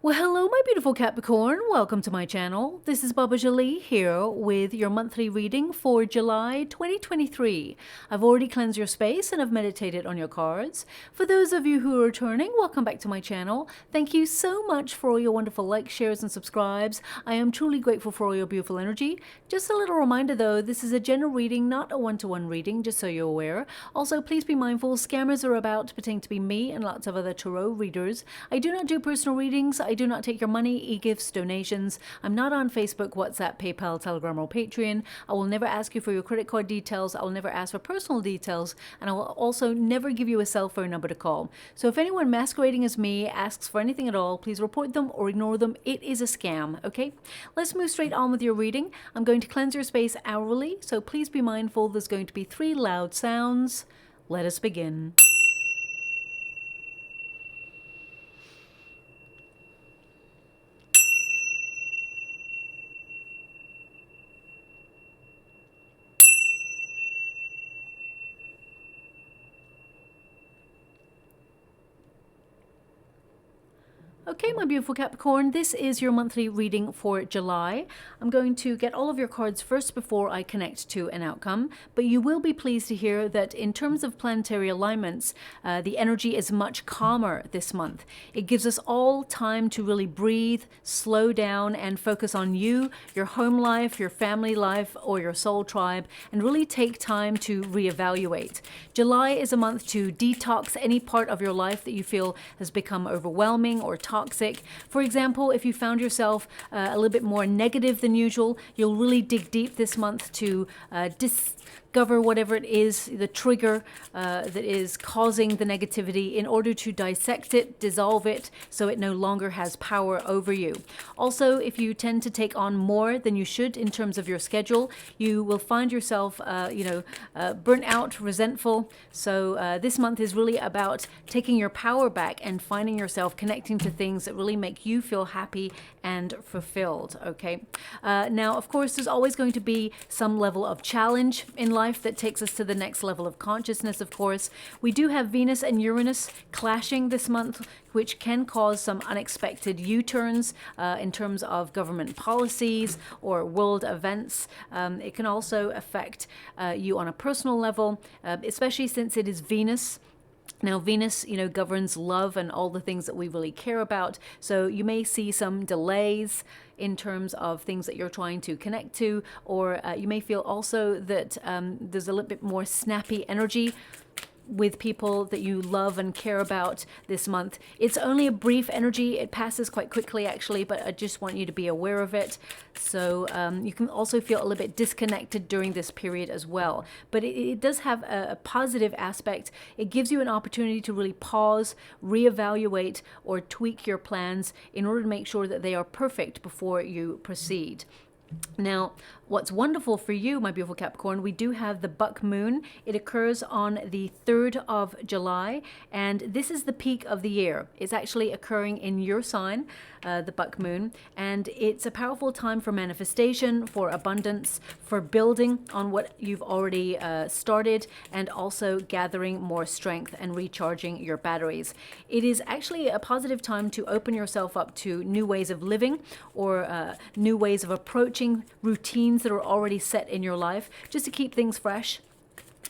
Well, hello, my beautiful Capricorn. Welcome to my channel. This is Baba Jolie here with your monthly reading for July 2023. I've already cleansed your space and I've meditated on your cards. For those of you who are returning, welcome back to my channel. Thank you so much for all your wonderful likes, shares, and subscribes. I am truly grateful for all your beautiful energy. Just a little reminder though, this is a general reading, not a one-to-one reading, just so you're aware. Also, please be mindful, scammers are about pretending to be me and lots of other tarot readers. I do not do personal readings. I do not take your money, e-gifts, donations. I'm not on Facebook, WhatsApp, PayPal, Telegram, or Patreon. I will never ask you for your credit card details. I will never ask for personal details. And I will also never give you a cell phone number to call. So if anyone masquerading as me asks for anything at all, please report them or ignore them. It is a scam, okay? Let's move straight on with your reading. I'm going to cleanse your space hourly, so please be mindful there's going to be 3 loud sounds. Let us begin. Okay, my beautiful Capricorn, this is your monthly reading for July. I'm going to get all of your cards first before I connect to an outcome, but you will be pleased to hear that in terms of planetary alignments, the energy is much calmer this month. It gives us all time to really breathe, slow down, and focus on you, your home life, your family life, or your soul tribe, and really take time to reevaluate. July is a month to detox any part of your life that you feel has become overwhelming or toxic. For example, if you found yourself a little bit more negative than usual, you'll really dig deep this month to discover whatever it is, the trigger that is causing the negativity, in order to dissect it, dissolve it, so it no longer has power over you. Also, if you tend to take on more than you should in terms of your schedule, you will find yourself, burnt out, resentful. So this month is really about taking your power back and finding yourself connecting to things that really make you feel happy and fulfilled, okay? Now, of course, there's always going to be some level of challenge in life that takes us to the next level of consciousness, of course. We do have Venus and Uranus clashing this month, which can cause some unexpected U-turns in terms of government policies or world events. It can also affect you on a personal level, especially since it is Venus. Now, Venus, governs love and all the things that we really care about. So you may see some delays in terms of things that you're trying to connect to, or you may feel also that there's a little bit more snappy energy with people that you love and care about this month. It's only a brief energy. It passes quite quickly, actually, but I just want you to be aware of it. So you can also feel a little bit disconnected during this period as well. But it does have a positive aspect. It gives you an opportunity to really pause, reevaluate, or tweak your plans in order to make sure that they are perfect before you proceed. Now, what's wonderful for you, my beautiful Capricorn, we do have the buck moon. It occurs on the 3rd of July, and this is the peak of the year. It's actually occurring in your sign, the buck moon, and it's a powerful time for manifestation, for abundance, for building on what you've already started, and also gathering more strength and recharging your batteries. It is actually a positive time to open yourself up to new ways of living, or new ways of approaching routines that are already set in your life, just to keep things fresh.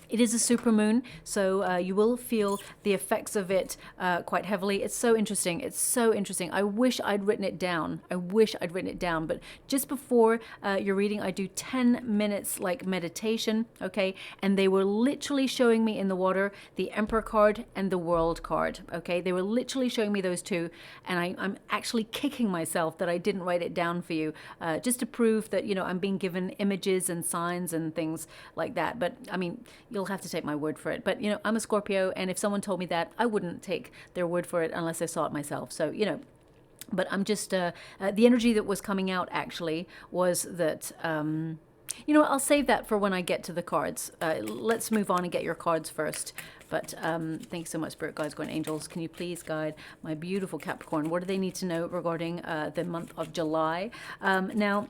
It is a super moon, so you will feel the effects of it quite heavily. It's so interesting. It's so interesting. I wish I'd written it down. But just before your reading, I do 10 minutes like meditation, okay? And they were literally showing me in the water the Emperor card and the World card, okay? They were literally showing me those two, and I'm actually kicking myself that I didn't write it down for you, just to prove that, I'm being given images and signs and things like that. But, I mean, you'll have to take my word for it. But, I'm a Scorpio, and if someone told me that, I wouldn't take their word for it unless I saw it myself. So, but I'm just, the energy that was coming out actually was that, I'll save that for when I get to the cards. Let's move on and get your cards first. But thanks so much, Spirit Guides, Guardian Angels. Can you please guide my beautiful Capricorn? What do they need to know regarding the month of July? Now,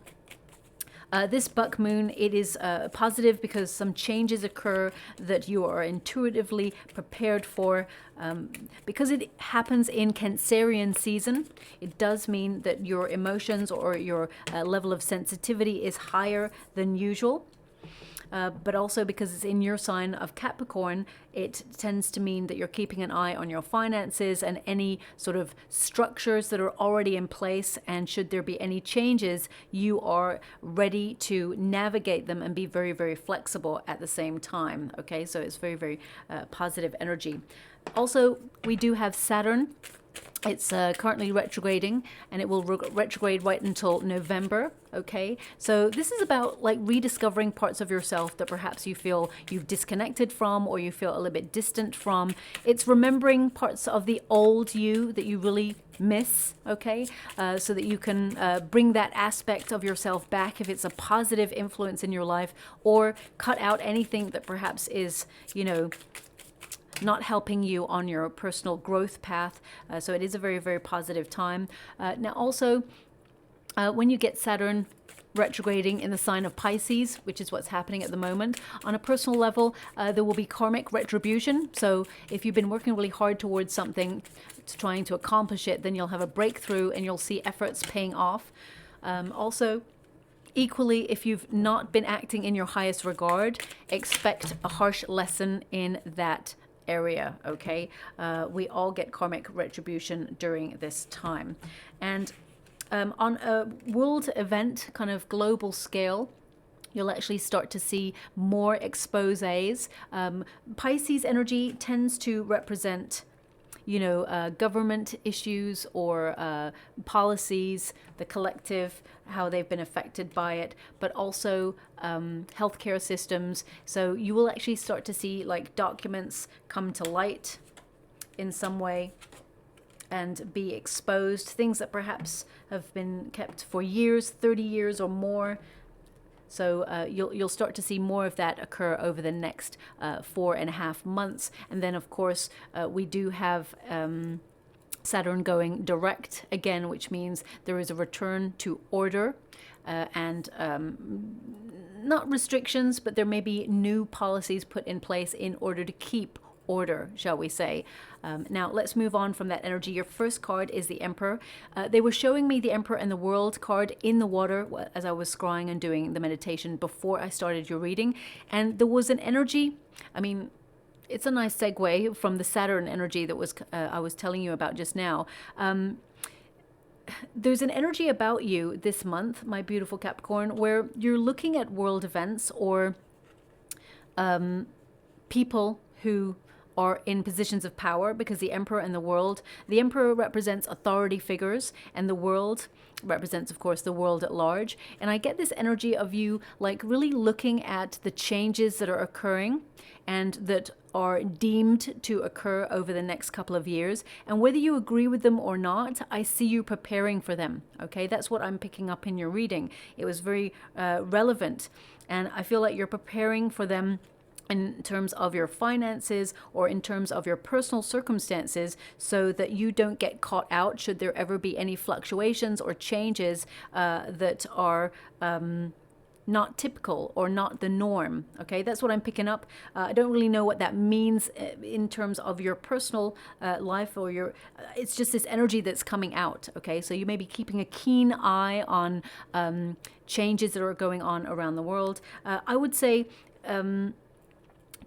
This buck moon, it is positive because some changes occur that you are intuitively prepared for. Because it happens in Cancerian season, it does mean that your emotions or your level of sensitivity is higher than usual. But also because it's in your sign of Capricorn, it tends to mean that you're keeping an eye on your finances and any sort of structures that are already in place. And should there be any changes, you are ready to navigate them and be very, very flexible at the same time. Okay, so it's very, very positive energy. Also, we do have Saturn. It's currently retrograding, and it will retrograde right until November. Okay, so this is about like rediscovering parts of yourself that perhaps you feel you've disconnected from, or you feel a little bit distant from. It's remembering parts of the old you that you really miss. Okay, so that you can bring that aspect of yourself back if it's a positive influence in your life, or cut out anything that perhaps is, you know, not helping you on your personal growth path. So it is a very, very positive time. Now also, when you get Saturn retrograding in the sign of Pisces, which is what's happening at the moment, on a personal level, there will be karmic retribution. So if you've been working really hard towards something, trying to accomplish it, then you'll have a breakthrough and you'll see efforts paying off. Also, equally, if you've not been acting in your highest regard, expect a harsh lesson in that area. Okay, we all get karmic retribution during this time. And on a world event, kind of global scale, you'll actually start to see more exposés. Pisces energy tends to represent, you know, government issues or policies, the collective, how they've been affected by it, but also healthcare systems. So you will actually start to see like documents come to light in some way and be exposed, things that perhaps have been kept for years, 30 years or more. So you'll start to see more of that occur over the next 4.5 months. And then, of course, we do have Saturn going direct again, which means there is a return to order and not restrictions, but there may be new policies put in place in order to keep order, shall we say. Now let's move on from that energy. Your first card is the Emperor. They were showing me the Emperor and the World card in the water as I was scrying and doing the meditation before I started your reading, and there was an energy, I mean, it's a nice segue from the Saturn energy that was I was telling you about just now. There's an energy about you this month, my beautiful Capricorn, where you're looking at world events or people who are in positions of power, because the Emperor and the Emperor represents authority figures, and the World represents, of course, the world at large. And I get this energy of you like really looking at the changes that are occurring and that are deemed to occur over the next couple of years. And whether you agree with them or not, I see you preparing for them. Okay, that's what I'm picking up in your reading. It was very relevant. And I feel like you're preparing for them in terms of your finances or in terms of your personal circumstances, so that you don't get caught out should there ever be any fluctuations or changes that are not typical or not the norm. Okay, that's what I'm picking up. I don't really know what that means in terms of your personal life or your, it's just this energy that's coming out. Okay, so you may be keeping a keen eye on changes that are going on around the world. I would say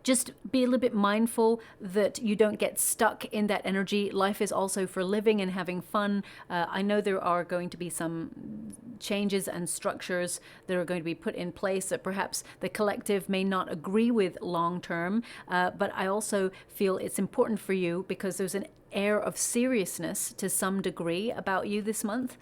just be a little bit mindful that you don't get stuck in that energy. Life is also for living and having fun. I know there are going to be some changes and structures that are going to be put in place that perhaps the collective may not agree with long term, but I also feel it's important for you because there's an air of seriousness to some degree about you this month,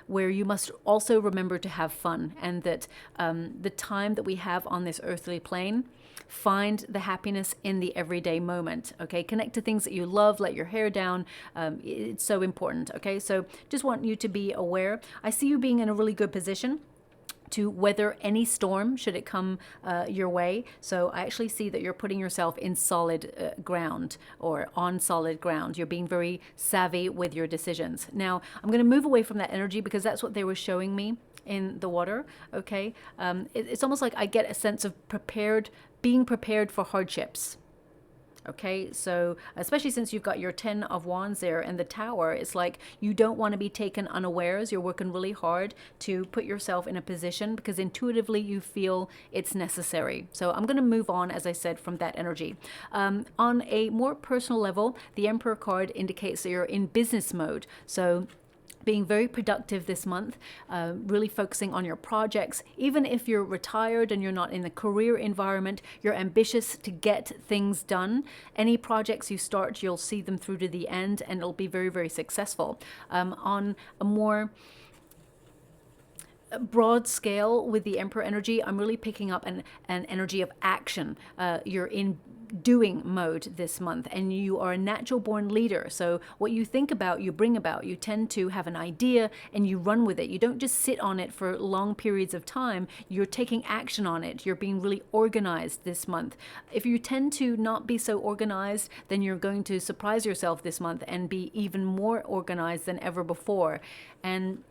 where you must also remember to have fun, and that the time that we have on this earthly plane, find the happiness in the everyday moment. Okay, connect to things that you love, let your hair down. It's so important. Okay, so just want you to be aware. I see you being in a really good position to weather any storm should it come your way. So I actually see that you're putting yourself in solid ground, or on solid ground. You're being very savvy with your decisions. Now I'm going to move away from that energy because that's what they were showing me in the water. Okay, it's almost like I get a sense of being prepared for hardships. Okay, so especially since you've got your 10 of Wands there and the Tower, it's like you don't want to be taken unawares. You're working really hard to put yourself in a position because intuitively you feel it's necessary. So I'm going to move on, as I said, from that energy. On a more personal level, the Emperor card indicates that you're in business mode. So being very productive this month, really focusing on your projects. Even if you're retired and you're not in a career environment, you're ambitious to get things done. Any projects you start, you'll see them through to the end and it'll be very, very successful. On a more broad scale with the Emperor energy, I'm really picking up an energy of action. You're in doing mode this month and you are a natural born leader. So what you think about, you bring about. You tend to have an idea and you run with it. You don't just sit on it for long periods of time. You're taking action on it. You're being really organized this month. If you tend to not be so organized, then you're going to surprise yourself this month and be even more organized than ever before. And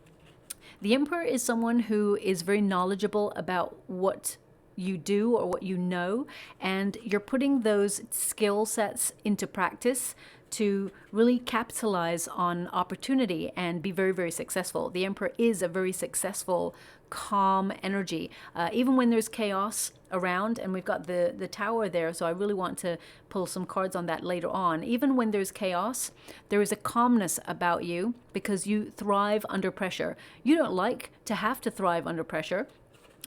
the Emperor is someone who is very knowledgeable about what you do or what you know, and you're putting those skill sets into practice to really capitalize on opportunity and be very, very successful. The Emperor is a very successful, calm energy. Even when there's chaos around, and we've got the Tower there, so I really want to pull some cards on that later on. Even when there's chaos, there is a calmness about you because you thrive under pressure. You don't like to have to thrive under pressure.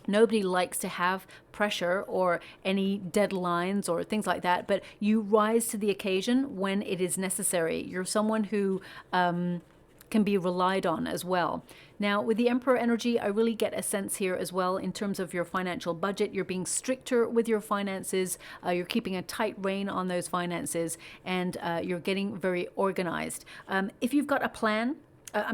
Nobody likes to have pressure or any deadlines or things like that, but you rise to the occasion when it is necessary. You're someone who can be relied on as well. Now, with the Emperor energy, I really get a sense here as well in terms of your financial budget. You're being stricter with your finances. You're keeping a tight rein on those finances, and you're getting very organized. If you've got a plan,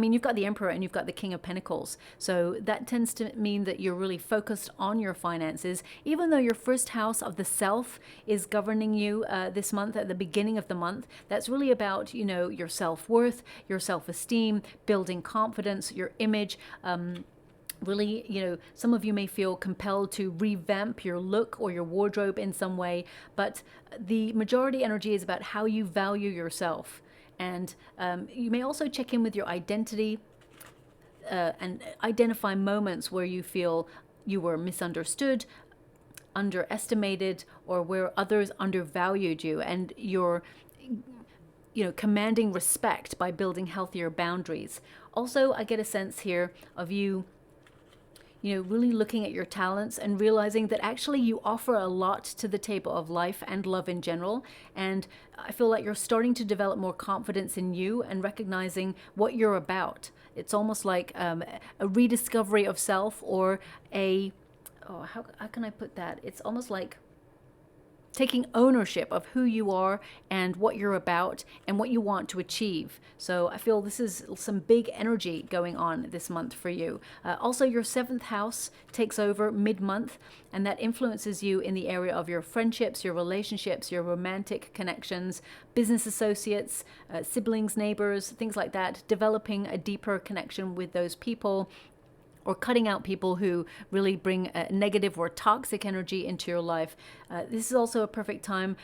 you've got the Emperor and you've got the King of Pentacles. So that tends to mean that you're really focused on your finances, even though your first house of the self is governing you this month at the beginning of the month. That's really about, your self-worth, your self-esteem, building confidence, your image. Really, some of you may feel compelled to revamp your look or your wardrobe in some way, but the majority energy is about how you value yourself. And you may also check in with your identity and identify moments where you feel you were misunderstood, underestimated, or where others undervalued you, and you're commanding respect by building healthier boundaries. Also, I get a sense here of you really looking at your talents and realizing that actually you offer a lot to the table of life and love in general. And I feel like you're starting to develop more confidence in you and recognizing what you're about. It's almost like a rediscovery of self, or how can I put that? It's almost like taking ownership of who you are and what you're about and what you want to achieve. So I feel this is some big energy going on this month for you. Also, your 7th house takes over mid-month, and that influences you in the area of your friendships, your relationships, your romantic connections, business associates, siblings, neighbors, things like that, developing a deeper connection with those people, or cutting out people who really bring negative or toxic energy into your life. This is also a perfect time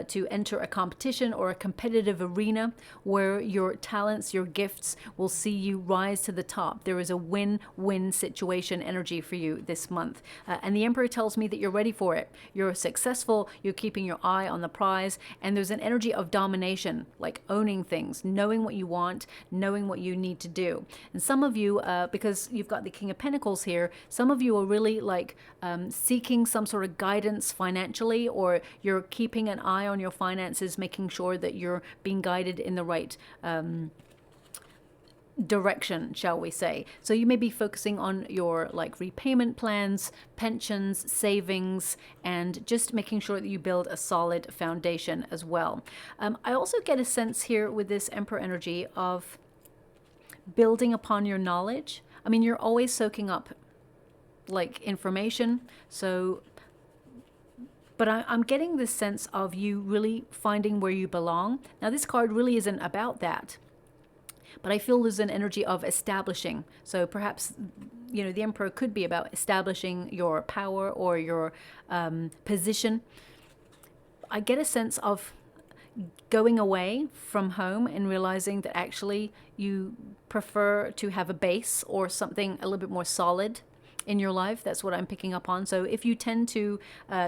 to enter a competition or a competitive arena where your talents, your gifts will see you rise to the top. There is a win-win situation energy for you this month. And the Emperor tells me that you're ready for it. You're successful, you're keeping your eye on the prize, and there's an energy of domination, like owning things, knowing what you want, knowing what you need to do. And some of you, because you've got the King of Pentacles here, some of you are really seeking some sort of guidance financially, or you're keeping an eye on your finances, making sure that you're being guided in the right direction, shall we say. So you may be focusing on your repayment plans, pensions, savings, and just making sure that you build a solid foundation as well. I also get a sense here with this Emperor energy of building upon your knowledge. You're always soaking up information, but I'm getting this sense of you really finding where you belong. Now, this card really isn't about that, but I feel there's an energy of establishing. So perhaps, you know, the Emperor could be about establishing your power or your position. I get a sense of going away from home and realizing that actually you prefer to have a base or something a little bit more solid in your life. That's what I'm picking up on. So if you tend to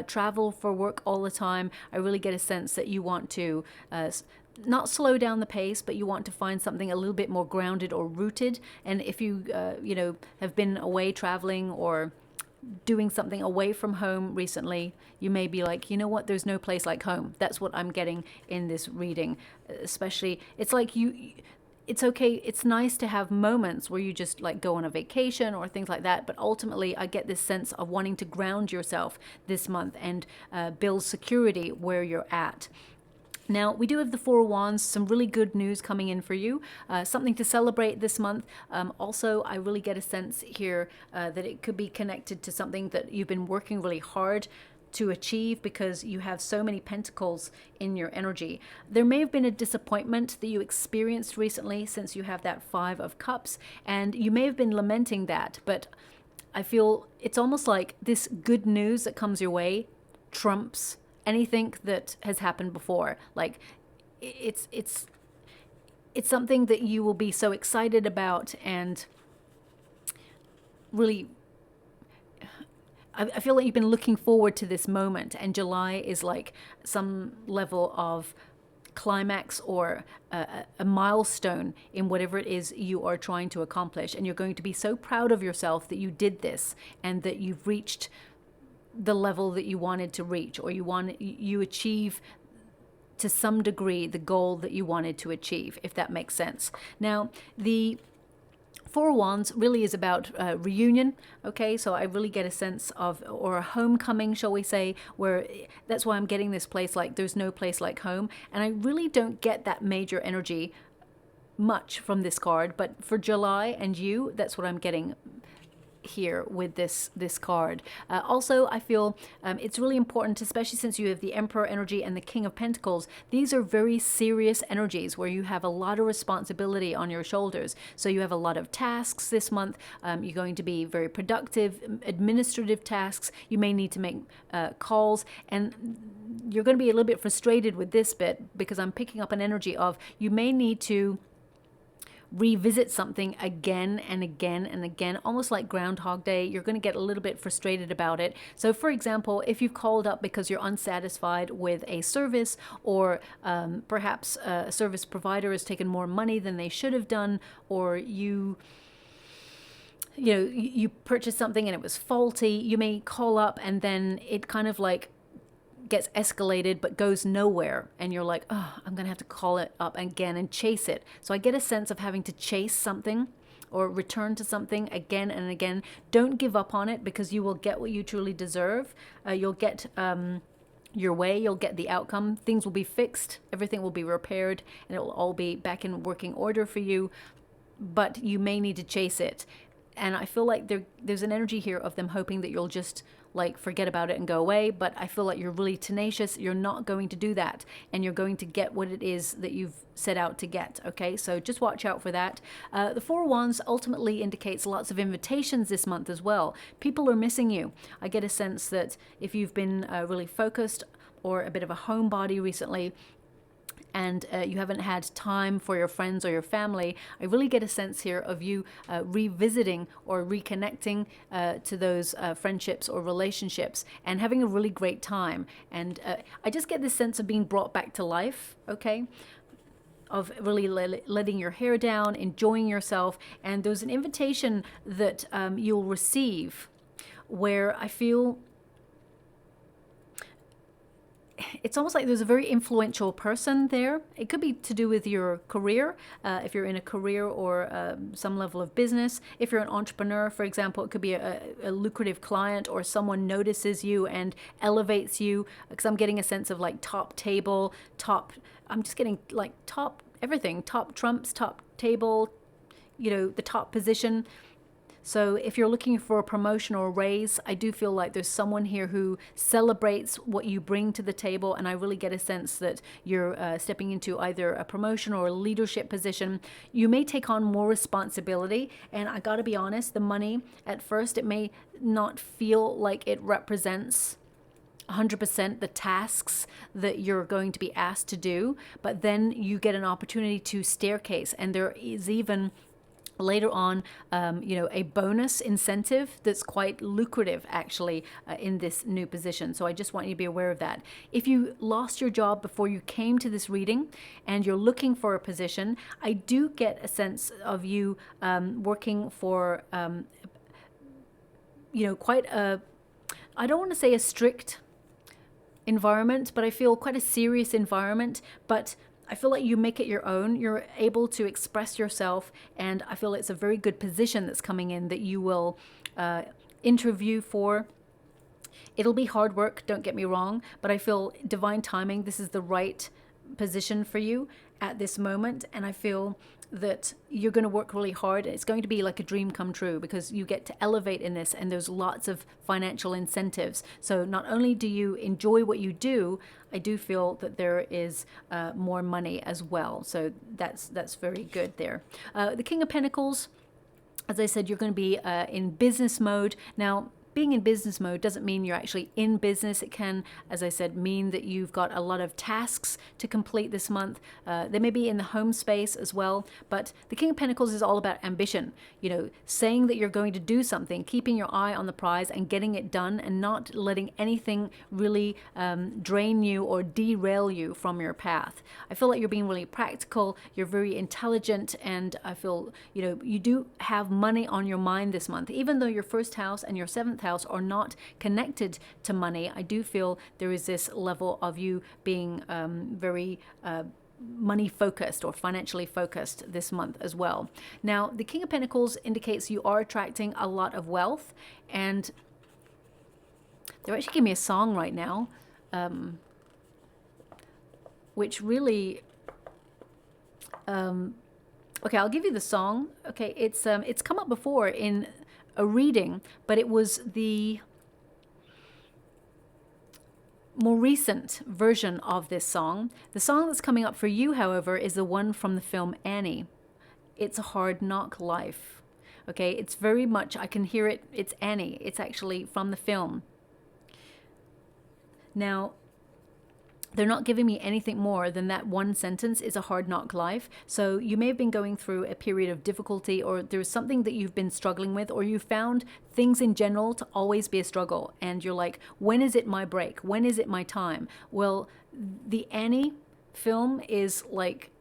travel for work all the time, I really get a sense that you want to not slow down the pace, but you want to find something a little bit more grounded or rooted. And if you, you know, have been away traveling or doing something away from home recently, you may be like, you know what, there's no place like home. That's what I'm getting in this reading. Especially, it's like it's okay, it's nice to have moments where you just like go on a vacation or things like that, but ultimately I get this sense of wanting to ground yourself this month and build security where you're at. Now, we do have the Four of Wands, some really good news coming in for you, something to celebrate this month. Also, I really get a sense here that it could be connected to something that you've been working really hard to achieve because you have so many pentacles in your energy. There may have been a disappointment that you experienced recently since you have that Five of Cups, and you may have been lamenting that, but I feel it's almost like this good news that comes your way trumps anything that has happened before. Like it's something that you will be so excited about, and really I feel like you've been looking forward to this moment, and July is like some level of climax or a milestone in whatever it is you are trying to accomplish, and you're going to be so proud of yourself that you did this and that you've reached the level that you wanted to reach, or you achieve to some degree the goal that you wanted to achieve, if that makes sense. Now, the Four of Wands really is about reunion, okay? So I really get a sense of, or a homecoming, shall we say, where that's why I'm getting this place like there's no place like home. And I really don't get that major energy much from this card, but for July and you, that's what I'm getting here with this card. Also, I feel it's really important, especially since you have the Emperor energy and the King of Pentacles. These are very serious energies where you have a lot of responsibility on your shoulders. So you have a lot of tasks this month. You're going to be very productive, administrative tasks. You may need to make calls, and you're going to be a little bit frustrated with this bit because I'm picking up an energy of you may need to revisit something again and again and again, almost like Groundhog Day. You're going to get a little bit frustrated about it. So for example, if you've called up because you're unsatisfied with a service, or perhaps a service provider has taken more money than they should have done, or you purchased something and it was faulty, you may call up and then it kind of like gets escalated but goes nowhere, and you're like, oh, I'm gonna have to call it up again and chase it. So I get a sense of having to chase something or return to something again and again. Don't give up on it, because you will get what you truly deserve. You'll get your way, you'll get the outcome, things will be fixed, everything will be repaired, and it will all be back in working order for you, but you may need to chase it. And I feel like there's an energy here of them hoping that you'll just like forget about it and go away, but I feel like you're really tenacious. You're not going to do that, and you're going to get what it is that you've set out to get, okay? So just watch out for that. The Four of Wands ultimately indicates lots of invitations this month as well. People are missing you. I get a sense that if you've been really focused or a bit of a homebody recently, and you haven't had time for your friends or your family, I really get a sense here of you revisiting or reconnecting to those friendships or relationships and having a really great time. And I just get this sense of being brought back to life, okay? Of really letting your hair down, enjoying yourself. And there's an invitation that you'll receive where I feel it's almost like there's a very influential person there. It could be to do with your career, if you're in a career or some level of business. If you're an entrepreneur, for example, it could be a lucrative client, or someone notices you and elevates you, because I'm getting a sense of like top table, I'm just getting like top everything, top trumps, top table, the top position. So if you're looking for a promotion or a raise, I do feel like there's someone here who celebrates what you bring to the table. And I really get a sense that you're stepping into either a promotion or a leadership position. You may take on more responsibility. And I gotta be honest, the money, at first, it may not feel like it represents 100% the tasks that you're going to be asked to do. But then you get an opportunity to staircase. And there is even later on, a bonus incentive that's quite lucrative actually in this new position. So I just want you to be aware of that. If you lost your job before you came to this reading and you're looking for a position, I do get a sense of you working for, quite a, I don't want to say a strict environment, but I feel quite a serious environment. But I feel like you make it your own. You're able to express yourself, and I feel it's a very good position that's coming in that you will interview for. It'll be hard work, don't get me wrong, but I feel divine timing. This is the right position for you at this moment, and I feel that you're going to work really hard. It's going to be like a dream come true because you get to elevate in this, and there's lots of financial incentives. So not only do you enjoy what you do, I do feel that there is more money as well. So that's very good there. The King of Pentacles, as I said, you're going to be in business mode. Now, being in business mode doesn't mean you're actually in business. It can, as I said, mean that you've got a lot of tasks to complete this month. They may be in the home space as well, but the King of Pentacles is all about ambition. Saying that you're going to do something, keeping your eye on the prize and getting it done, and not letting anything really drain you or derail you from your path. I feel like you're being really practical. You're very intelligent, and I feel, you do have money on your mind this month. Even though your first house and your seventh house are not connected to money, I do feel there is this level of you being very money focused or financially focused this month as well. Now, the King of Pentacles indicates you are attracting a lot of wealth, and they're actually giving me a song right now, which really okay, I'll give you the song. Okay, it's come up before in a reading, but it was the more recent version of this song. The song that's coming up for you, however, is the one from the film Annie. It's a hard knock life. Okay, it's very much, I can hear it, it's Annie. It's actually from the film. Now, they're not giving me anything more than that one sentence, is a hard knock life. So you may have been going through a period of difficulty, or there's something that you've been struggling with, or you found things in general to always be a struggle. And you're like, when is it my break? When is it my time? Well, the Annie film is like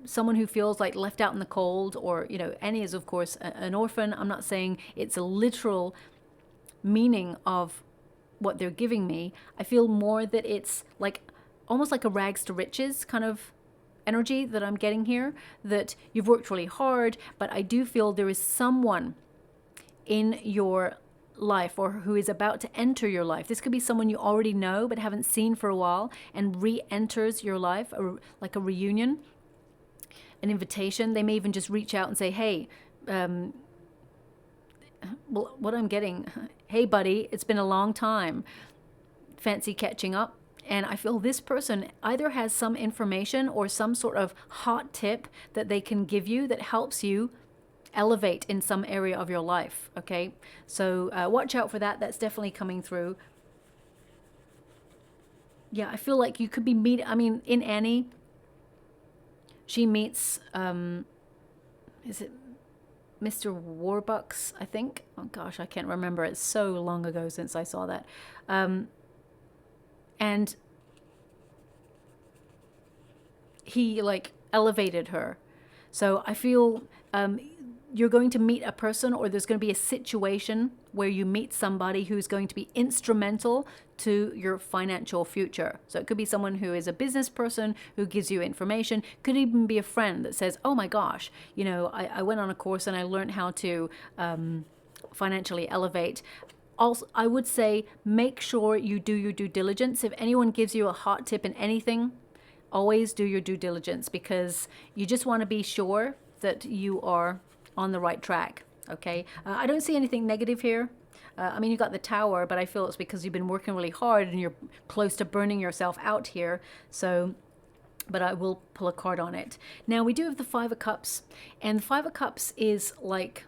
someone who feels like left out in the cold, or, Annie is, of course, an orphan. I'm not saying it's a literal meaning of what they're giving me. I feel more that it's like almost like a rags to riches kind of energy that I'm getting here, that you've worked really hard, but I do feel there is someone in your life or who is about to enter your life. This could be someone you already know but haven't seen for a while and re-enters your life, like a reunion, an invitation. They may even just reach out and say, hey, well, what I'm getting, hey buddy, it's been a long time, fancy catching up. And I feel this person either has some information or some sort of hot tip that they can give you that helps you elevate in some area of your life. Okay, so watch out for that. That's definitely coming through. Yeah, I feel like you could be in Annie, she meets is it Mr. Warbucks, I think. Oh gosh, I can't remember. It's so long ago since I saw that. And he like elevated her. So I feel you're going to meet a person, or there's going to be a situation where you meet somebody who's going to be instrumental to your financial future. So it could be someone who is a business person who gives you information. Could even be a friend that says, oh my gosh, I went on a course and I learned how to financially elevate. Also, I would say make sure you do your due diligence. If anyone gives you a hot tip in anything, always do your due diligence, because you just want to be sure that you are on the right track. Okay, I don't see anything negative here. I mean, you got the Tower, but I feel it's because you've been working really hard and you're close to burning yourself out here. So, but I will pull a card on it. Now, we do have the Five of Cups, and the Five of Cups is like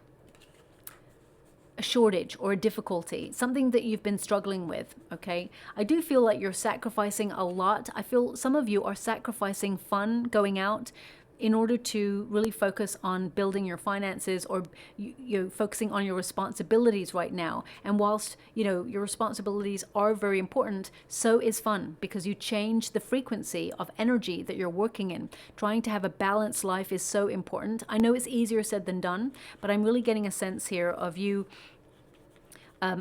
a shortage or a difficulty, something that you've been struggling with, okay? I do feel like you're sacrificing a lot. I feel some of you are sacrificing fun, going out, in order to really focus on building your finances, or you're focusing on your responsibilities right now. And whilst, you know, your responsibilities are very important, so is fun, because you change the frequency of energy that you're working in. Trying to have a balanced life is so important. I know it's easier said than done, but I'm really getting a sense here of you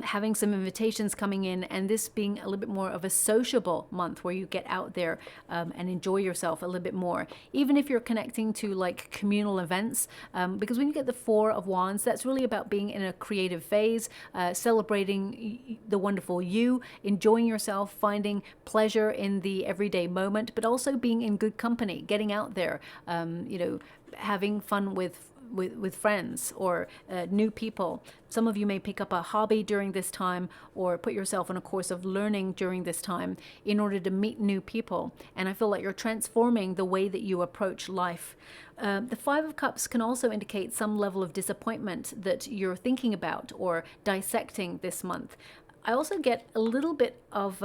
having some invitations coming in, and this being a little bit more of a sociable month where you get out there and enjoy yourself a little bit more, even if you're connecting to like communal events, because when you get the Four of Wands, that's really about being in a creative phase, celebrating the wonderful you, enjoying yourself, finding pleasure in the everyday moment, but also being in good company, getting out there, you know, having fun with friends or new people. Some of you may pick up a hobby during this time, or put yourself on a course of learning during this time in order to meet new people. And I feel like you're transforming the way that you approach life. The Five of Cups can also indicate some level of disappointment that you're thinking about or dissecting this month. I also get a little bit of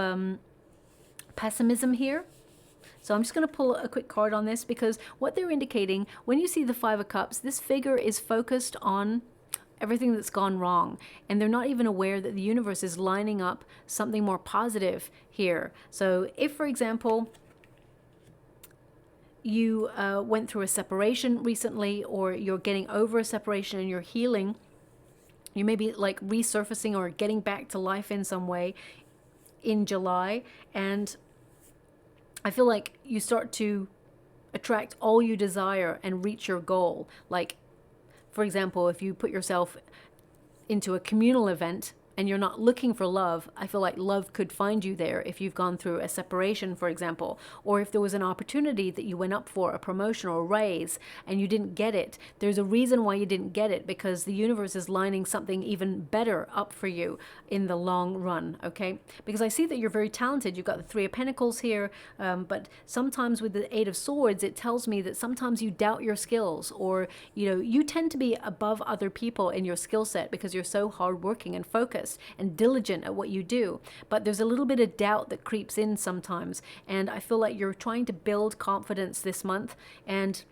pessimism here. So I'm just going to pull a quick card on this, because what they're indicating, when you see the Five of Cups, this figure is focused on everything that's gone wrong, and they're not even aware that the universe is lining up something more positive here. So if, for example, you went through a separation recently, or you're getting over a separation and you're healing, you may be like resurfacing or getting back to life in some way in July, and I feel like you start to attract all you desire and reach your goal. Like, for example, if you put yourself into a communal event and you're not looking for love, I feel like love could find you there if you've gone through a separation, for example. Or if there was an opportunity that you went up for, a promotion or a raise, and you didn't get it. There's a reason why you didn't get it, because the universe is lining something even better up for you in the long run, okay? Because I see that you're very talented. You've got the Three of Pentacles here, but sometimes with the Eight of Swords, it tells me that sometimes you doubt your skills, or, you know, you tend to be above other people in your skill set because you're so hardworking and focused and diligent at what you do. But there's a little bit of doubt that creeps in sometimes, and I feel like you're trying to build confidence this month, and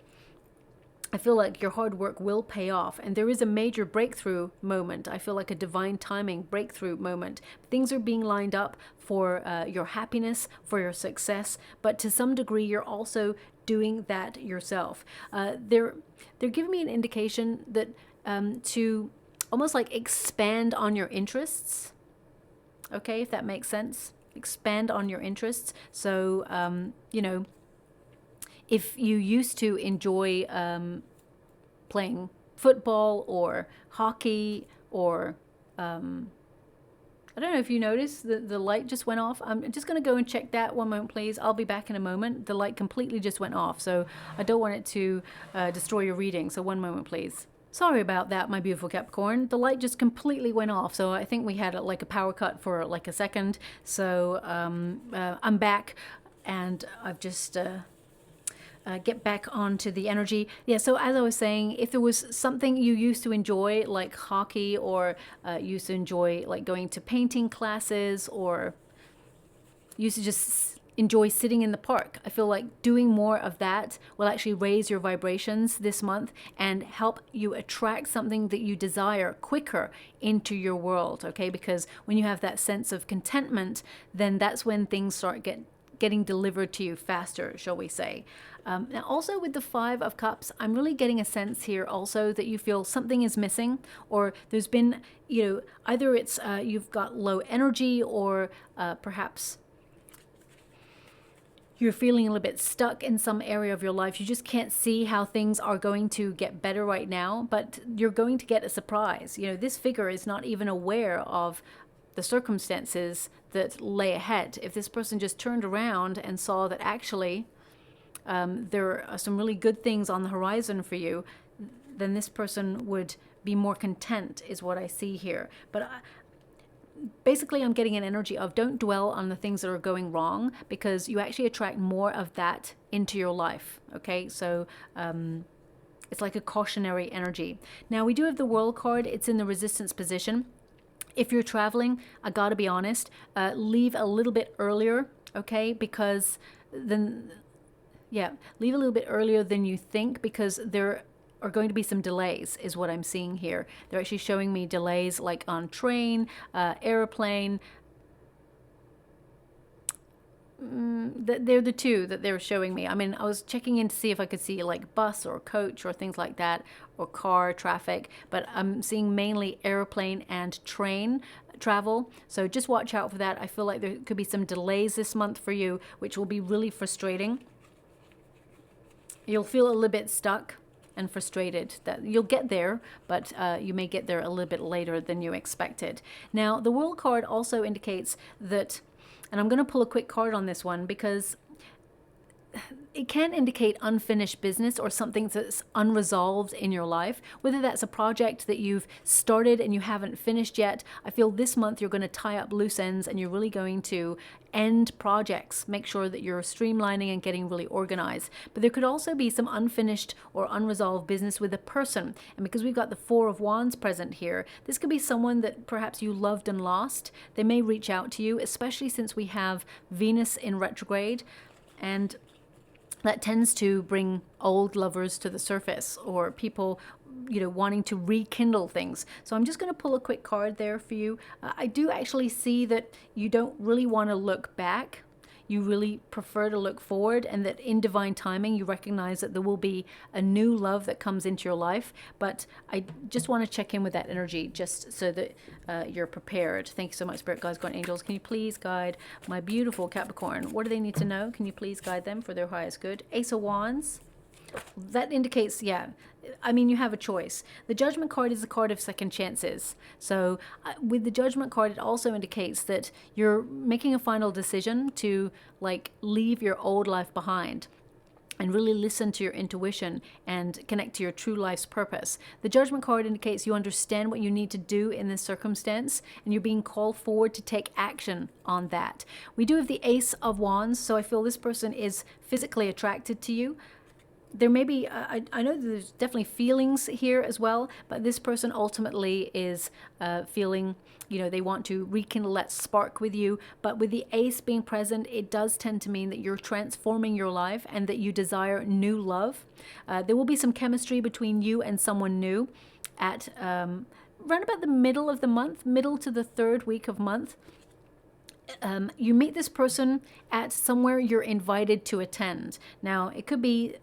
I feel like your hard work will pay off, and there is a major breakthrough moment. I feel like a divine timing breakthrough moment. Things are being lined up for your happiness, for your success, but to some degree you're also doing that yourself. They're giving me an indication that to almost like expand on your interests, okay, if that makes sense. Expand on your interests. So, you know, if you used to enjoy playing football or hockey, or I don't know if you noticed that the light just went off. I'm just going to go and check that. One moment, please. I'll be back in a moment. The light completely just went off, so I don't want it to destroy your reading. So one moment, please. Sorry about that, my beautiful Capricorn. The light just completely went off, so I think we had like a power cut for like a second. So I'm back, and I've just get back onto the energy. Yeah, so as I was saying, if there was something you used to enjoy, like hockey, or used to enjoy like going to painting classes, or used to just enjoy sitting in the park, I feel like doing more of that will actually raise your vibrations this month and help you attract something that you desire quicker into your world, okay? Because when you have that sense of contentment, then that's when things start getting delivered to you faster, shall we say. Now also with the Five of Cups, I'm really getting a sense here also that you feel something is missing, or there's been, you know, either it's you've got low energy, or perhaps you're feeling a little bit stuck in some area of your life. You just can't see how things are going to get better right now, but you're going to get a surprise. You know, this figure is not even aware of the circumstances that lay ahead. If this person just turned around and saw that actually there are some really good things on the horizon for you, then this person would be more content, is what I see here. But basically, I'm getting an energy of don't dwell on the things that are going wrong, because you actually attract more of that into your life. Okay, so it's like a cautionary energy. Now, we do have the World card. It's in the resistance position. If you're traveling, I gotta be honest, leave a little bit earlier, okay? Because then, yeah, leave a little bit earlier than you think, because there are going to be some delays, is what I'm seeing here. They're actually showing me delays like on train, airplane. They're the two that they're showing me. I mean, I was checking in to see if I could see like bus or coach or things like that, or car traffic, but I'm seeing mainly airplane and train travel. So just watch out for that. I feel like there could be some delays this month for you, which will be really frustrating. You'll feel a little bit stuck and frustrated. That you'll get there, but you may get there a little bit later than you expected. Now, the World card also indicates that, and I'm going to pull a quick card on this one because it can indicate unfinished business or something that's unresolved in your life, whether that's a project that you've started and you haven't finished yet. I feel this month you're going to tie up loose ends and you're really going to end projects. Make sure that you're streamlining and getting really organized. But there could also be some unfinished or unresolved business with a person. And because we've got the Four of Wands present here, this could be someone that perhaps you loved and lost. They may reach out to you, especially since we have Venus in retrograde, and that tends to bring old lovers to the surface, or people, you know, wanting to rekindle things. So I'm just going to pull a quick card there for you. I do actually see that you don't really want to look back. You really prefer to look forward, and that in divine timing you recognize that there will be a new love that comes into your life. But I just want to check in with that energy just so that you're prepared. Thank you so much, Spirit Guides, God, Angels. Can you please guide my beautiful Capricorn? What do they need to know? Can you please guide them for their highest good? Ace of Wands. That indicates, yeah, I mean, you have a choice. The Judgment card is a card of second chances. So with the Judgment card, it also indicates that you're making a final decision to like leave your old life behind and really listen to your intuition and connect to your true life's purpose. The Judgment card indicates you understand what you need to do in this circumstance, and you're being called forward to take action on that. We do have the Ace of Wands, so I feel this person is physically attracted to you. There may be, I know there's definitely feelings here as well, but this person ultimately is feeling, you know, they want to rekindle that spark with you. But with the ace being present, it does tend to mean that you're transforming your life and that you desire new love. There will be some chemistry between you and someone new at around about the middle of the month, middle to the third week of month. You meet this person at somewhere you're invited to attend. Now, it could be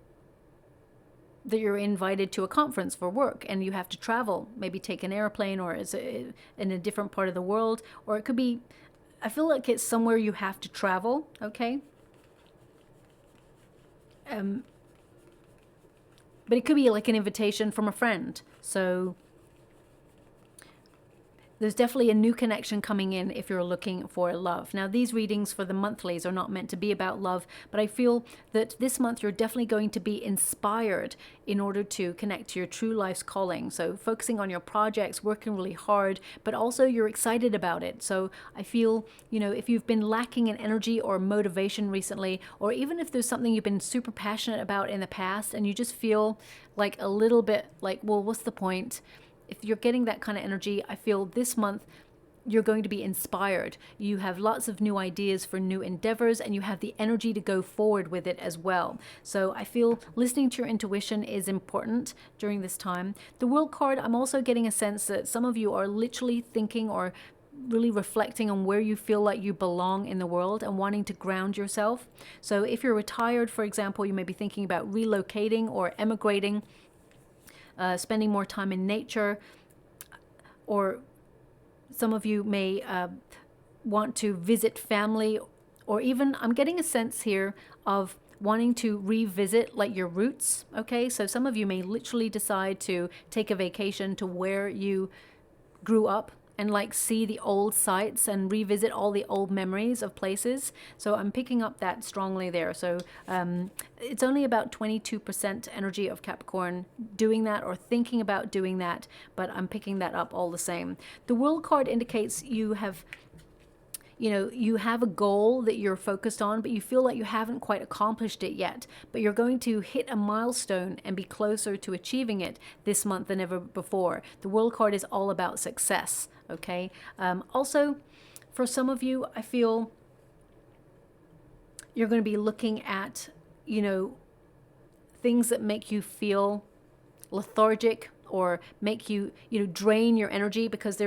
that you're invited to a conference for work and you have to travel, maybe take an airplane, or is in a different part of the world, or it could be, I feel like it's somewhere you have to travel, okay? But it could be like an invitation from a friend. So there's definitely a new connection coming in if you're looking for love. Now, these readings for the monthlies are not meant to be about love, but I feel that this month you're definitely going to be inspired in order to connect to your true life's calling. So focusing on your projects, working really hard, but also you're excited about it. So I feel, you know, if you've been lacking in energy or motivation recently, or even if there's something you've been super passionate about in the past and you just feel like a little bit like, well, what's the point? If you're getting that kind of energy, I feel this month you're going to be inspired. You have lots of new ideas for new endeavors, and you have the energy to go forward with it as well. So I feel listening to your intuition is important during this time. The World card, I'm also getting a sense that some of you are literally thinking or really reflecting on where you feel like you belong in the world and wanting to ground yourself. So if you're retired, for example, you may be thinking about relocating or emigrating, spending more time in nature, or some of you may want to visit family, or even I'm getting a sense here of wanting to revisit like your roots. Okay, so some of you may literally decide to take a vacation to where you grew up and like see the old sites and revisit all the old memories of places. So I'm picking up that strongly there. So it's only about 22% energy of Capricorn doing that or thinking about doing that, but I'm picking that up all the same. The World card indicates you have a goal that you're focused on, but you feel like you haven't quite accomplished it yet, but you're going to hit a milestone and be closer to achieving it this month than ever before. The World card is all about success, okay? Also, for some of you, I feel you're going to be looking at, things that make you feel lethargic or make you, drain your energy, because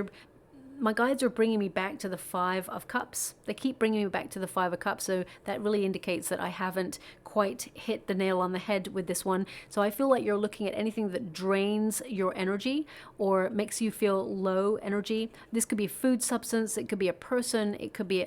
my guides are bringing me back to the Five of Cups. They keep bringing me back to the Five of Cups, so that really indicates that I haven't quite hit the nail on the head with this one. So I feel like you're looking at anything that drains your energy or makes you feel low energy. This could be a food substance, it could be a person, it could be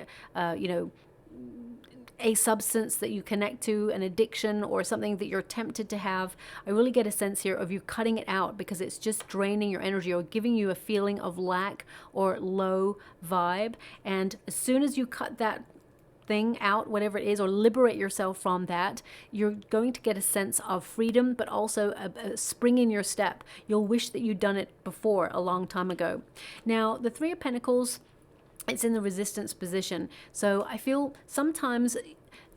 a substance that you connect to, an addiction, or something that you're tempted to have. I really get a sense here of you cutting it out because it's just draining your energy or giving you a feeling of lack or low vibe. And as soon as you cut that thing out, whatever it is, or liberate yourself from that, you're going to get a sense of freedom, but also a spring in your step. You'll wish that you'd done it before, a long time ago. Now, the Three of Pentacles, it's in the resistance position. So I feel sometimes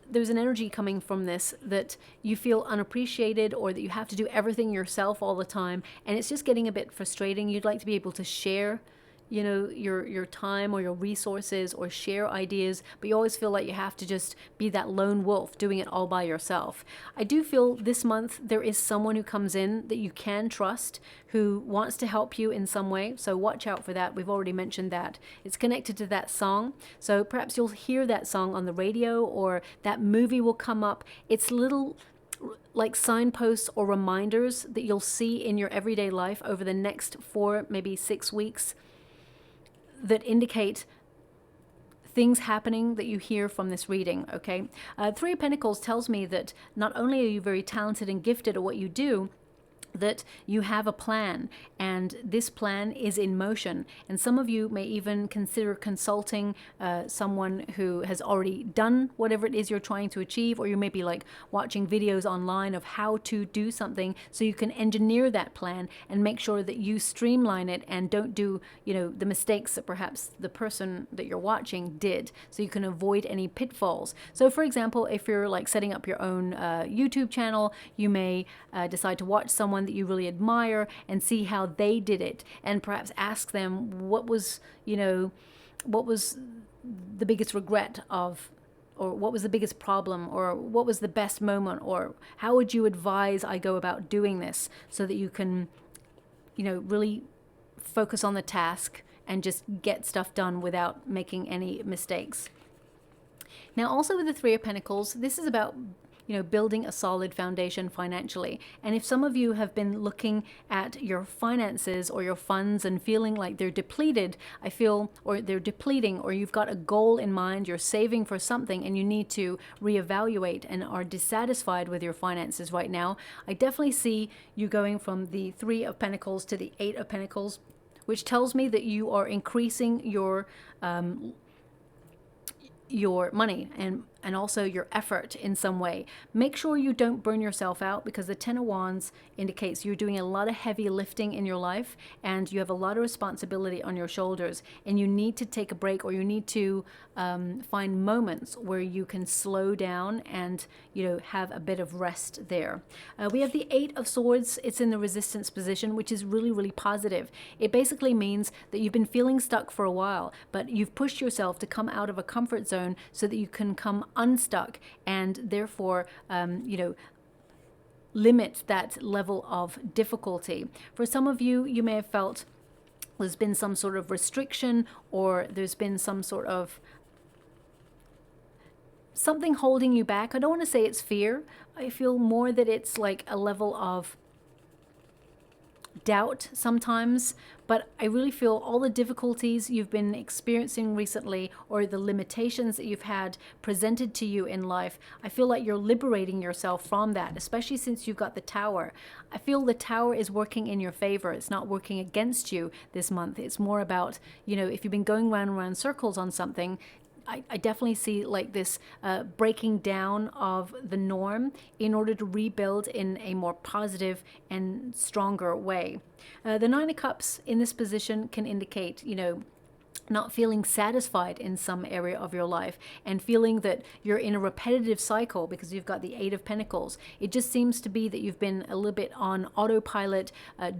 there's an energy coming from this that you feel unappreciated or that you have to do everything yourself all the time. And it's just getting a bit frustrating. You'd like to be able to share, your time or your resources or share ideas, but you always feel like you have to just be that lone wolf doing it all by yourself. I do feel this month there is someone who comes in that you can trust, who wants to help you in some way. So watch out for that. We've already mentioned that. It's connected to that song. So perhaps you'll hear that song on the radio or that movie will come up. It's little like signposts or reminders that you'll see in your everyday life over the next 4, maybe 6 weeks that indicate things happening that you hear from this reading, okay? Three of Pentacles tells me that not only are you very talented and gifted at what you do, that you have a plan, and this plan is in motion. And some of you may even consider consulting someone who has already done whatever it is you're trying to achieve, or you may be like watching videos online of how to do something so you can engineer that plan and make sure that you streamline it and don't do the mistakes that perhaps the person that you're watching did, so you can avoid any pitfalls. So for example, if you're like setting up your own YouTube channel, you may decide to watch someone that you really admire and see how they did it, and perhaps ask them what was the biggest regret of, or what was the biggest problem, or what was the best moment, or how would you advise I go about doing this, so that you can really focus on the task and just get stuff done without making any mistakes. Now also with the Three of Pentacles, this is about building a solid foundation financially. And if some of you have been looking at your finances or your funds and feeling like they're depleted, or they're depleting, or you've got a goal in mind, you're saving for something and you need to reevaluate and are dissatisfied with your finances right now, I definitely see you going from the Three of Pentacles to the Eight of Pentacles, which tells me that you are increasing your money and also your effort in some way. Make sure you don't burn yourself out, because the Ten of Wands indicates you're doing a lot of heavy lifting in your life and you have a lot of responsibility on your shoulders, and you need to take a break, or you need to find moments where you can slow down and have a bit of rest there. We have the Eight of Swords. It's in the resistance position, which is really, really positive. It basically means that you've been feeling stuck for a while, but you've pushed yourself to come out of a comfort zone so that you can come unstuck, and therefore limit that level of difficulty. For some of you, you may have felt there's been some sort of restriction, or there's been some sort of something holding you back. I don't want to say it's fear. I feel more that it's like a level of doubt sometimes, but I really feel all the difficulties you've been experiencing recently, or the limitations that you've had presented to you in life, I feel like you're liberating yourself from that, especially since you've got the Tower. I feel the Tower is working in your favor. It's not working against you this month. It's more about, you know, if you've been going round and round circles on something, I definitely see like this breaking down of the norm in order to rebuild in a more positive and stronger way. The Nine of Cups in this position can indicate, you know, not feeling satisfied in some area of your life and feeling that you're in a repetitive cycle because you've got the Eight of Pentacles. It just seems to be that you've been a little bit on autopilot,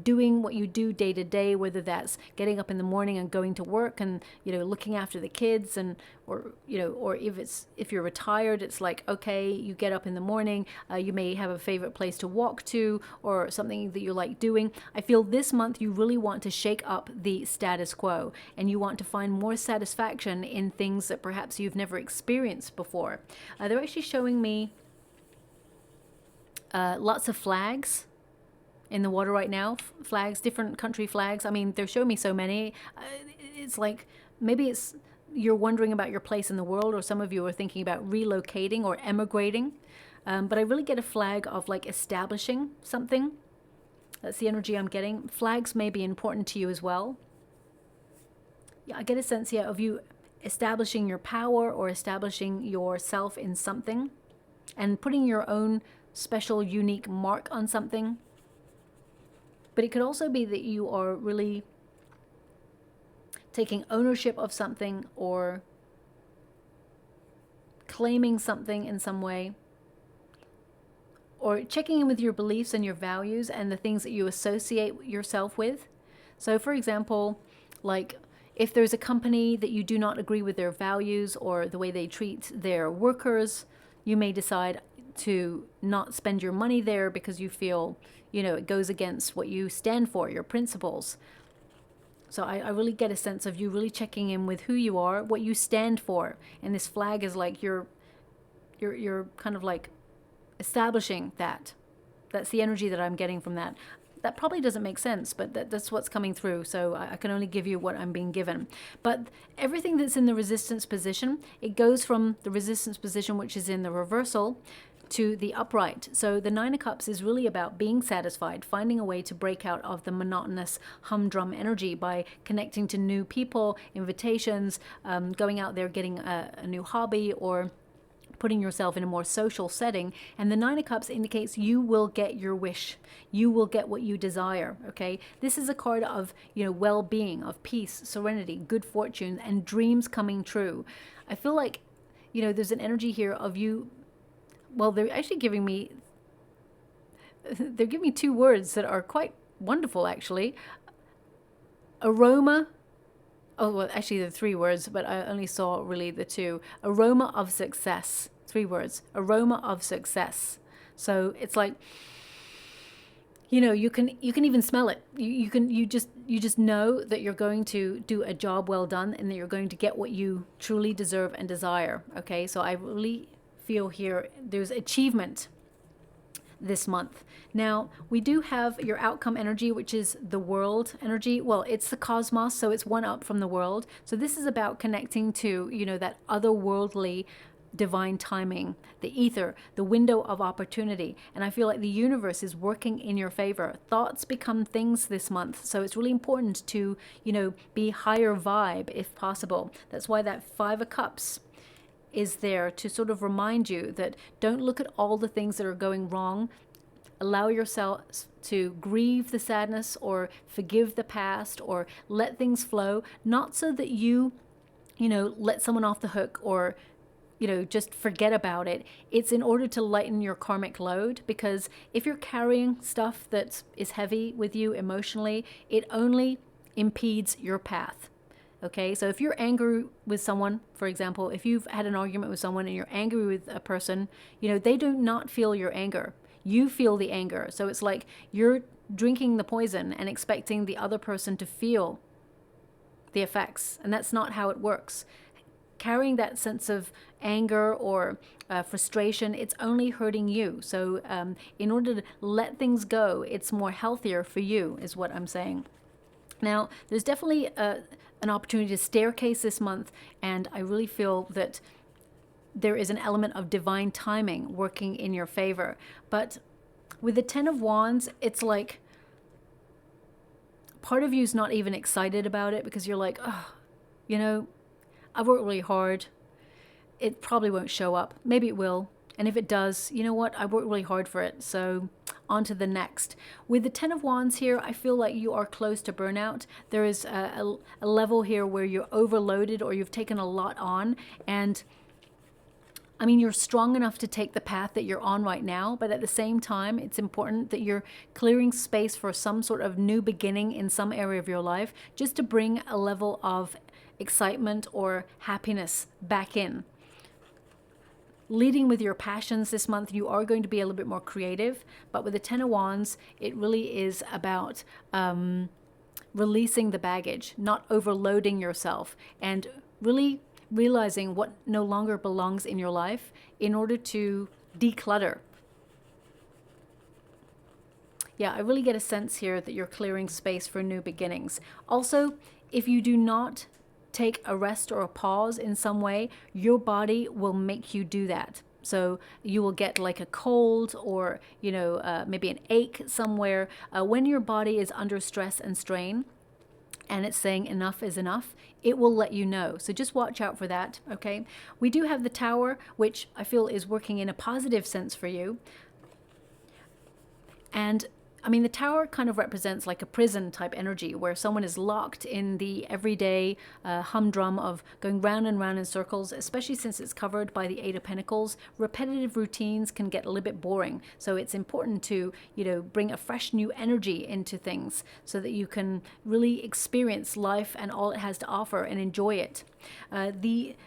doing what you do day to day, whether that's getting up in the morning and going to work and, you know, looking after the kids, and or, you know, or if you're retired, it's like, okay, you get up in the morning, you may have a favorite place to walk to or something that you like doing. I feel this month you really want to shake up the status quo, and you want to find more satisfaction in things that perhaps you've never experienced before. They're actually showing me lots of flags in the water right now. Flags, different country flags. I mean, they're showing me so many. It's like, maybe it's you're wondering about your place in the world, or some of you are thinking about relocating or emigrating. But I really get a flag of like establishing something. That's the energy I'm getting. Flags may be important to you as well. Yeah, I get a sense here of you establishing your power or establishing yourself in something and putting your own special, unique mark on something. But it could also be that you are really taking ownership of something or claiming something in some way, or checking in with your beliefs and your values and the things that you associate yourself with. So for example, like if there's a company that you do not agree with their values or the way they treat their workers, you may decide to not spend your money there because you feel, you know, it goes against what you stand for, your principles. So I really get a sense of you really checking in with who you are, what you stand for. And this flag is like you're kind of like establishing that. That's the energy that I'm getting from that. That probably doesn't make sense, but that's what's coming through. So I can only give you what I'm being given. But everything that's in the resistance position, it goes from the resistance position, which is in the reversal, to the upright. So the Nine of Cups is really about being satisfied, finding a way to break out of the monotonous humdrum energy by connecting to new people, invitations, going out there, getting a new hobby, or putting yourself in a more social setting. And the Nine of Cups indicates you will get your wish. You will get what you desire, okay? This is a card of, you know, well-being, of peace, serenity, good fortune, and dreams coming true. I feel like, you know, there's an energy here of you. Well, they're actually giving me, they're giving me two words that are quite wonderful, actually. Aroma. Oh, well, actually, there are three words, but I only saw really the two. Aroma of success. 3 words. Aroma of success. So it's like, you know, you can even smell it. You just know that you're going to do a job well done, and that you're going to get what you truly deserve and desire. Okay, so I really feel here there's achievement this month. Now, we do have your outcome energy, which is the world energy. Well, it's the cosmos, so it's one up from the world. So this is about connecting to, you know, that otherworldly divine timing, the ether, the window of opportunity. And I feel like the universe is working in your favor. Thoughts become things this month. So it's really important to, you know, be higher vibe if possible. That's why that 5 of Cups is there to sort of remind you that don't look at all the things that are going wrong. Allow yourself to grieve the sadness or forgive the past or let things flow, not so that you know, let someone off the hook or, you know, just forget about it. It's in order to lighten your karmic load, because if you're carrying stuff that is heavy with you emotionally, it only impedes your path. Okay, so if you're angry with someone, for example, if you've had an argument with someone and you're angry with a person, you know, they do not feel your anger. You feel the anger. So it's like you're drinking the poison and expecting the other person to feel the effects. And that's not how it works. Carrying that sense of anger or frustration, it's only hurting you. So in order to let things go, it's more healthier for you, is what I'm saying. Now, there's definitely an opportunity to staircase this month, and I really feel that there is an element of divine timing working in your favor. But with the Ten of Wands, it's like part of you is not even excited about it because you're like, oh, you know, I've worked really hard. It probably won't show up. Maybe it will. And if it does, you know what? I worked really hard for it. So on to the next. With the Ten of Wands here, I feel like you are close to burnout. There is a level here where you're overloaded or you've taken a lot on. And I mean, you're strong enough to take the path that you're on right now, but at the same time, it's important that you're clearing space for some sort of new beginning in some area of your life, just to bring a level of excitement or happiness back in. Leading with your passions this month, you are going to be a little bit more creative, but with the Ten of Wands, it really is about releasing the baggage, not overloading yourself, and really realizing what no longer belongs in your life in order to declutter. Yeah, I really get a sense here that you're clearing space for new beginnings. Also, if you do not take a rest or a pause in some way, your body will make you do that. So you will get like a cold or, you know, maybe an ache somewhere. When your body is under stress and strain, and it's saying enough is enough, it will let you know. So just watch out for that, okay? We do have the Tower, which I feel is working in a positive sense for you. And I mean, the Tower kind of represents like a prison type energy where someone is locked in the everyday humdrum of going round and round in circles, especially since it's covered by the Eight of Pentacles. Repetitive routines can get a little bit boring. So it's important to, you know, bring a fresh new energy into things so that you can really experience life and all it has to offer and enjoy it. The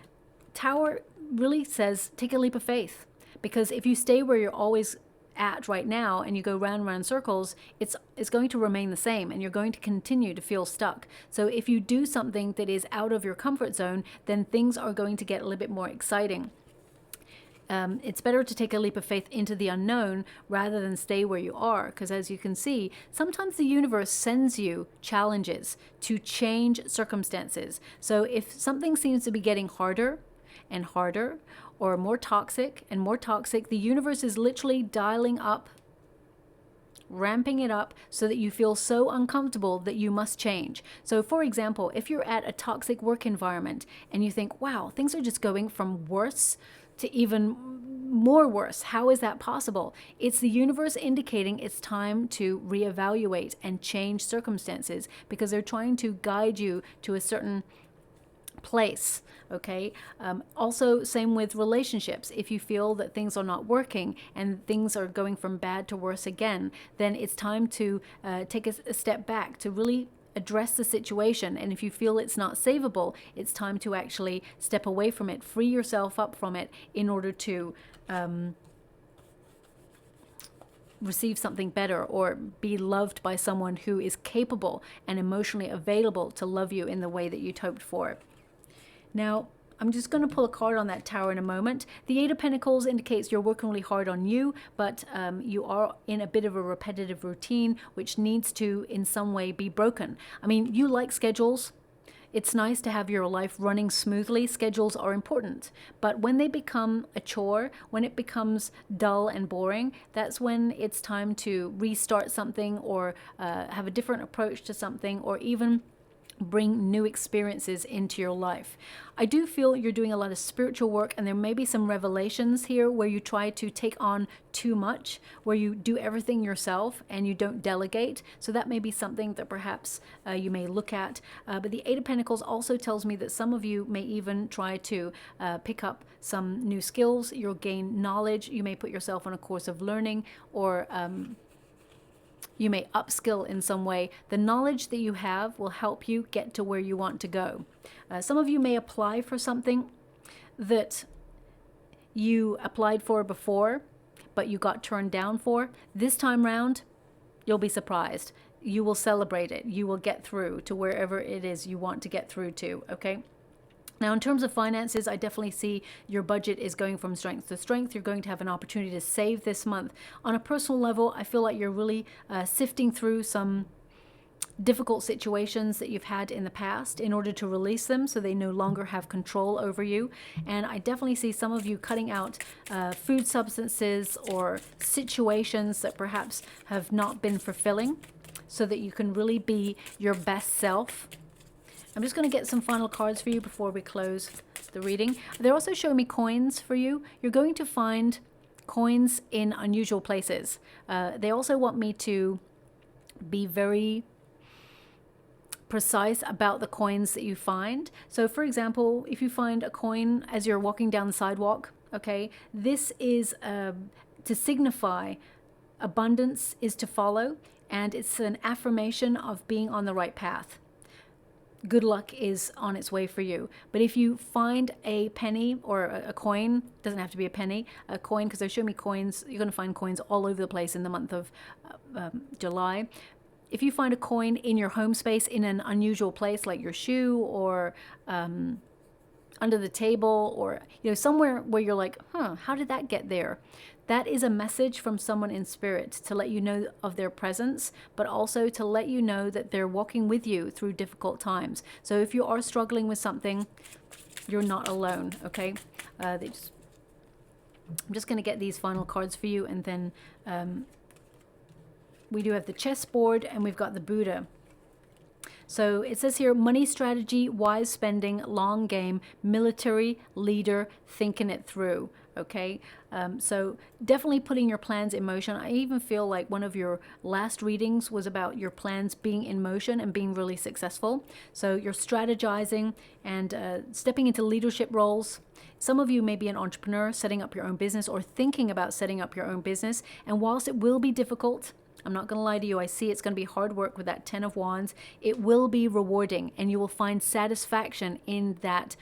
Tower really says take a leap of faith, because if you stay where you're always at right now and you go round and round circles, it's going to remain the same and you're going to continue to feel stuck. So if you do something that is out of your comfort zone, then things are going to get a little bit more exciting. It's better to take a leap of faith into the unknown rather than stay where you are, because as you can see, sometimes the universe sends you challenges to change circumstances. So if something seems to be getting harder and harder, or more toxic and more toxic, the universe is literally dialing up, ramping it up so that you feel so uncomfortable that you must change. So for example, if you're at a toxic work environment and you think, wow, things are just going from worse to even more worse, how is that possible? It's the universe indicating it's time to reevaluate and change circumstances, because they're trying to guide you to a certain place. Okay. Also, same with relationships. If you feel that things are not working and things are going from bad to worse again, then it's time to take a step back to really address the situation. And if you feel it's not savable, it's time to actually step away from it, free yourself up from it in order to receive something better or be loved by someone who is capable and emotionally available to love you in the way that you'd hoped for. Now, I'm just going to pull a card on that Tower in a moment. The Eight of Pentacles indicates you're working really hard on you, but you are in a bit of a repetitive routine, which needs to, in some way, be broken. I mean, you like schedules. It's nice to have your life running smoothly. Schedules are important. But when they become a chore, when it becomes dull and boring, that's when it's time to restart something or have a different approach to something, or even bring new experiences into your life. I do feel you're doing a lot of spiritual work, and there may be some revelations here where you try to take on too much, where you do everything yourself and you don't delegate. So that may be something that perhaps you may look at. But the Eight of Pentacles also tells me that some of you may even try to pick up some new skills. You'll gain knowledge. You may put yourself on a course of learning, or you may upskill in some way. The knowledge that you have will help you get to where you want to go. Some of you may apply for something that you applied for before, but you got turned down for. This time round, you'll be surprised. You will celebrate it. You will get through to wherever it is you want to get through to, okay? Now, in terms of finances, I definitely see your budget is going from strength to strength. You're going to have an opportunity to save this month. On a personal level, I feel like you're really sifting through some difficult situations that you've had in the past in order to release them so they no longer have control over you. And I definitely see some of you cutting out food substances or situations that perhaps have not been fulfilling so that you can really be your best self. I'm just going to get some final cards for you before we close the reading. They're also showing me coins for you. You're going to find coins in unusual places. They also want me to be very precise about the coins that you find. So for example, if you find a coin as you're walking down the sidewalk, okay, this is to signify abundance is to follow, and it's an affirmation of being on the right path. Good luck is on its way for you. But if you find a penny or a coin, doesn't have to be a penny, a coin, because they're showing me coins, you're going to find coins all over the place in the month of July. If you find a coin in your home space in an unusual place, like your shoe or under the table, or somewhere where you're like, how did that get there? That is a message from someone in spirit to let you know of their presence, but also to let you know that they're walking with you through difficult times. So if you are struggling with something, you're not alone, okay? I'm just going to get these final cards for you, and then we do have the chessboard, and we've got the Buddha. So it says here, money strategy, wise spending, long game, military, leader, thinking it through. Okay, so definitely putting your plans in motion. I even feel like one of your last readings was about your plans being in motion and being really successful. So you're strategizing and stepping into leadership roles. Some of you may be an entrepreneur, setting up your own business or thinking about setting up your own business. And whilst it will be difficult, I'm not going to lie to you, I see it's going to be hard work with that 10 of Wands. It will be rewarding, and you will find satisfaction in that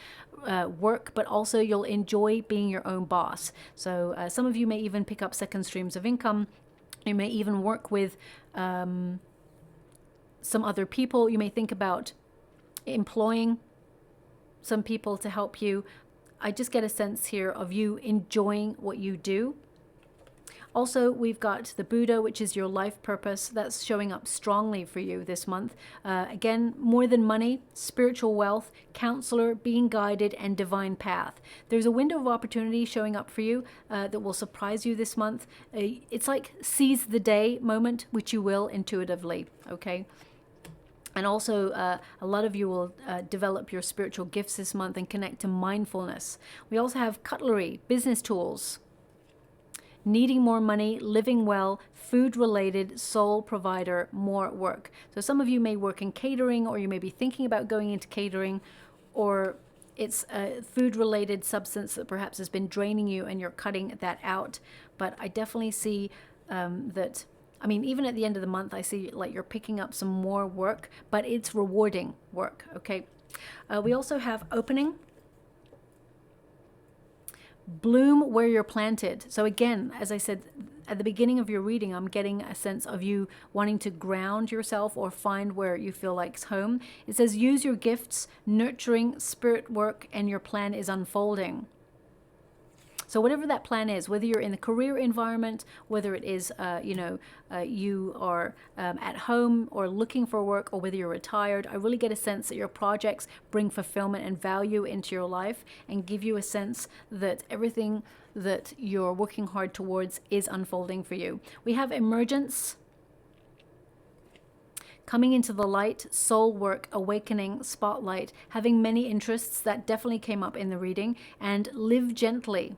work, but also you'll enjoy being your own boss. So some of you may even pick up second streams of income. You may even work with some other people. You may think about employing some people to help you. I just get a sense here of you enjoying what you do. Also, we've got the Buddha, which is your life purpose. That's showing up strongly for you this month. Again, more than money, spiritual wealth, counselor, being guided, and divine path. There's a window of opportunity showing up for you that will surprise you this month. It's like seize the day moment, which you will intuitively, okay? And also, a lot of you will develop your spiritual gifts this month and connect to mindfulness. We also have cutlery, business tools, needing more money, living well, food related, soul provider, more work. So some of you may work in catering, or you may be thinking about going into catering, or it's a food related substance that perhaps has been draining you and you're cutting that out. But I definitely see that, I mean, even at the end of the month, I see like you're picking up some more work, but it's rewarding work, okay? We also have opening, bloom where you're planted. So again, as I said at the beginning of your reading, I'm getting a sense of you wanting to ground yourself or find where you feel like it's home. It says use your gifts, nurturing spirit work, and your plan is unfolding. So whatever that plan is, whether you're in the career environment, whether it is, you are at home or looking for work, or whether you're retired, I really get a sense that your projects bring fulfillment and value into your life and give you a sense that everything that you're working hard towards is unfolding for you. We have emergence, coming into the light, soul work, awakening, spotlight, having many interests. That definitely came up in the reading. And live gently.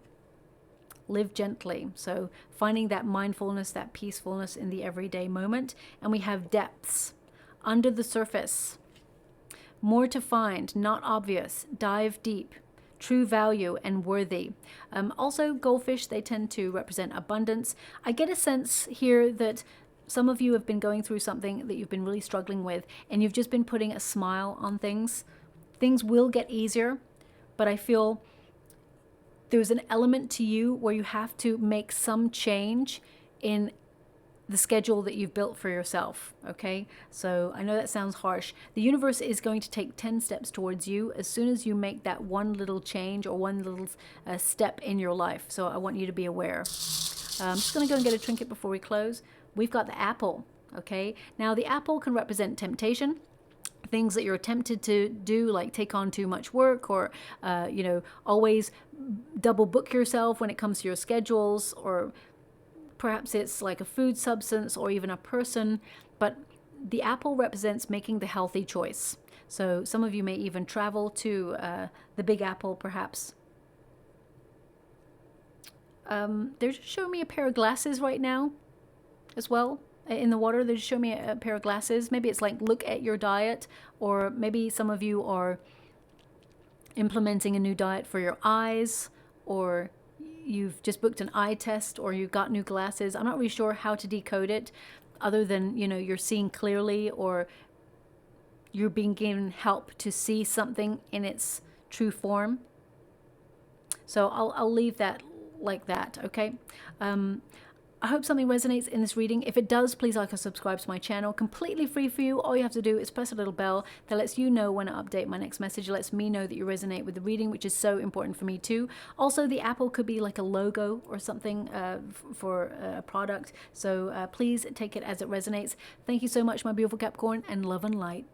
Live gently. So finding that mindfulness, that peacefulness in the everyday moment. And we have depths, under the surface, more to find, not obvious, dive deep, true value and worthy. Also goldfish, they tend to represent abundance. I get a sense here that some of you have been going through something that you've been really struggling with, and you've just been putting a smile on things. Things will get easier, but I feel there's an element to you where you have to make some change in the schedule that you've built for yourself, okay? So I know that sounds harsh. The universe is going to take 10 steps towards you as soon as you make that one little change or one little step in your life. So I want you to be aware. I'm just going to go and get a trinket before we close. We've got the apple. Okay, now the apple can represent temptation, things that you're tempted to do, like take on too much work, or you know, always double book yourself when it comes to your schedules, or perhaps it's like a food substance or even a person. But the apple represents making the healthy choice. So some of you may even travel to the Big Apple, perhaps. They're just showing me a pair of glasses right now as well. In the water, they just show me a pair of glasses. Maybe it's like, look at your diet, or maybe some of you are implementing a new diet for your eyes, or you've just booked an eye test, or you've got new glasses. I'm not really sure how to decode it, other than, you know, you're seeing clearly, or you're being given help to see something in its true form. So I'll leave that like that, okay? I hope something resonates in this reading. If it does, please like and subscribe to my channel. Completely free for you. All you have to do is press a little bell that lets you know when I update my next message. It lets me know that you resonate with the reading, which is so important for me too. Also, the apple could be like a logo or something for a product. So please take it as it resonates. Thank you so much, my beautiful Capricorn, and love and light.